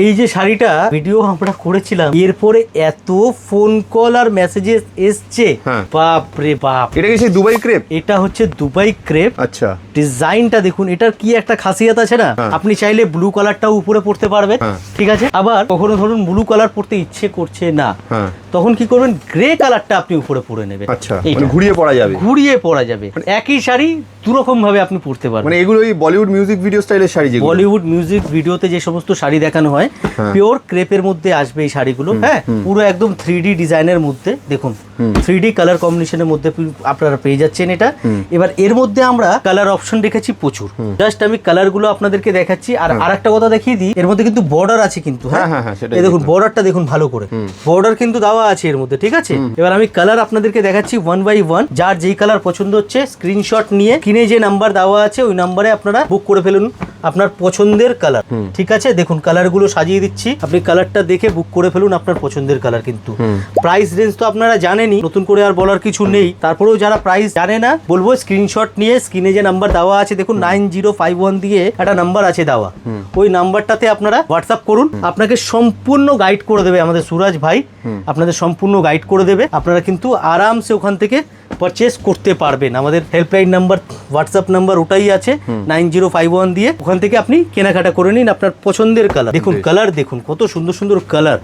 এই যে শাড়িটা ভিডিও আমরা করেছিলাম, এরপরে এত ফোন কল আর মেসেজেস এসছে, বাপ রে বাপ। এটা কি সেই দুবাই ক্রেপ? এটা হচ্ছে দুবাই ক্রেপ। আচ্ছা, ডিজাইনটা দেখুন, এটার কি একটা খাসিয়াত আছে না, আপনি চাইলে ব্লু কালারটাও উপরে পড়তে পারবেন, ঠিক আছে। আবার কখনো ধরুন ব্লু কালার পড়তে ইচ্ছে করছে না, তখন কি করবেন, গ্রে কালারটা আপনি উপরে পরে নেবেন। আচ্ছা, মানে ঘুরিয়ে পরা যাবে। ঘুরিয়ে পরা যাবে, একই শাড়ি দুরকম ভাবে আপনি পরতে পারবেন। মানে এগুলো ওই বলিউড মিউজিক ভিডিও স্টাইলের শাড়ি, যেগুলো বলিউড মিউজিক ভিডিওতে যে সমস্ত শাড়ি দেখানো হয়, পিওর ক্রেপের মধ্যে আসবে এই শাড়িগুলো। হ্যাঁ, পুরো একদম 3D ডিজাইনের মধ্যে, দেখুন 3D কালার কম্বিনেশনের মধ্যে আপনারা পেয়ে যাচ্ছেন এটা। এবার এর মধ্যে আমরা কালার অপশন রেখেছি প্রচুর, জাস্ট আমি কালারগুলো আপনাদেরকে দেখাচ্ছি। আর আরেকটা কথা দেখিয়ে দিই, এর মধ্যে কিন্তু বর্ডার আছে কিন্তু। হ্যাঁ, এই দেখুন বর্ডারটা দেখুন ভালো করে, বর্ডার কিন্তু দেওয়া আছে এর মধ্যে, ঠিক আছে। এবার আমি কালার আপনাদেরকে দেখাচ্ছি 1 by 1। যার যেই কালার পছন্দ হচ্ছে স্ক্রিনশট নিয়ে কিনে যে নাম্বার দেওয়া আছে ওই নাম্বারে আপনারা বুক করে ফেলুন আপনার পছন্দের কালার, ঠিক আছে। দেখুন কালারগুলো সাজিয়ে দিচ্ছি, আপনি কালারটা দেখে বুক করে ফেলুন আপনার পছন্দের কালার। কিন্তু প্রাইস রেঞ্জ তো আপনারা জানেনই, নতুন করে আর বলার কিছু নেই। তারপরেও যারা প্রাইস জানে না, বলবো স্ক্রিনশট নিয়ে স্ক্রিনে যে নাম্বার দেওয়া আছে দেখুন 9051 দিয়ে একটা নাম্বার আছে দেওয়া, ওই নাম্বারটাতে আপনারা হোয়াটসঅ্যাপ করুন, আপনাকে সম্পূর্ণ গাইড করে দেবে আমাদের সুরাজ ভাই, আপনাদের সম্পূর্ণ গাইড করে দেবে। আপনারা কিন্তু আরামসে ওখান থেকে পারচেস করতে পারবেন। আমাদের হেল্পলাইন নাম্বার, হোয়াটসঅ্যাপ নাম্বার ওটাই আছে 9051 দিয়ে, ওখান থেকে আপনি কেনাকাটা করে নিন আপনার পছন্দের কালার। দেখুন কালার দেখুন কত সুন্দর সুন্দর কালার,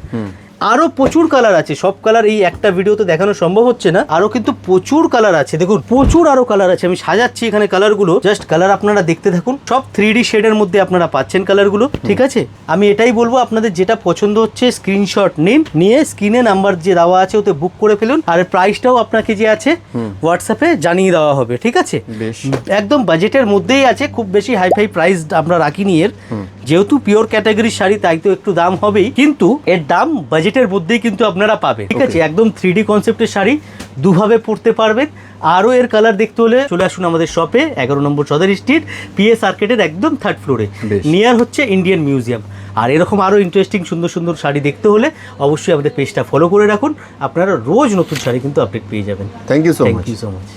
আরো প্রচুর কালার আছে। সব কালার এই একটা ভিডিওতে দেখানো সম্ভব হচ্ছে না, আরো কিন্তু প্রচুর কালার আছে। দেখুন প্রচুর আরো কালার আছে, আমি সাজাচ্ছি এখানে কালারগুলো, জাস্ট কালার আপনারা দেখতে থাকুন। সব 3D শেডের মধ্যে আপনারা পাচ্ছেন কালারগুলো, ঠিক আছে। আমি এটাই বলবো, আপনাদের যেটা পছন্দ হচ্ছে স্ক্রিনশট নিন, নিয়ে স্ক্রিনে নাম্বার যে দেওয়া আছে ওতে বুক করে ফেলুন। আর প্রাইসটাও আপনাকে যে আছে হোয়াটসঅ্যাপে জানিয়ে দেওয়া হবে, ঠিক আছে। একদম বাজেটের মধ্যেই আছে, খুব বেশি হাইফাই প্রাইস আমরা রাখিনি এর। যেহেতু পিওর ক্যাটাগরির শাড়ি তাই তো একটু দাম হবেই, কিন্তু এর দাম বাজেটের মধ্যেই কিন্তু আপনারা পাবেন, ঠিক আছে। একদম 3D কনসেপ্টের শাড়ি, দুভাবে পরতে পারবেন। আরও এর কালার দেখতে হলে চলে আসুন আমাদের শপে, 11 নম্বর চৌধুরী স্ট্রিট, পিএস আর্কেডের একদম 3rd ফ্লোরে, নিয়ার হচ্ছে ইন্ডিয়ান মিউজিয়াম। আর এরকম আরও ইন্টারেস্টিং সুন্দর সুন্দর শাড়ি দেখতে হলে অবশ্যই আমাদের পেজটা ফলো করে রাখুন, আপনারা রোজ নতুন শাড়ি কিন্তু আপডেট পেয়ে যাবেন। Thank you so much.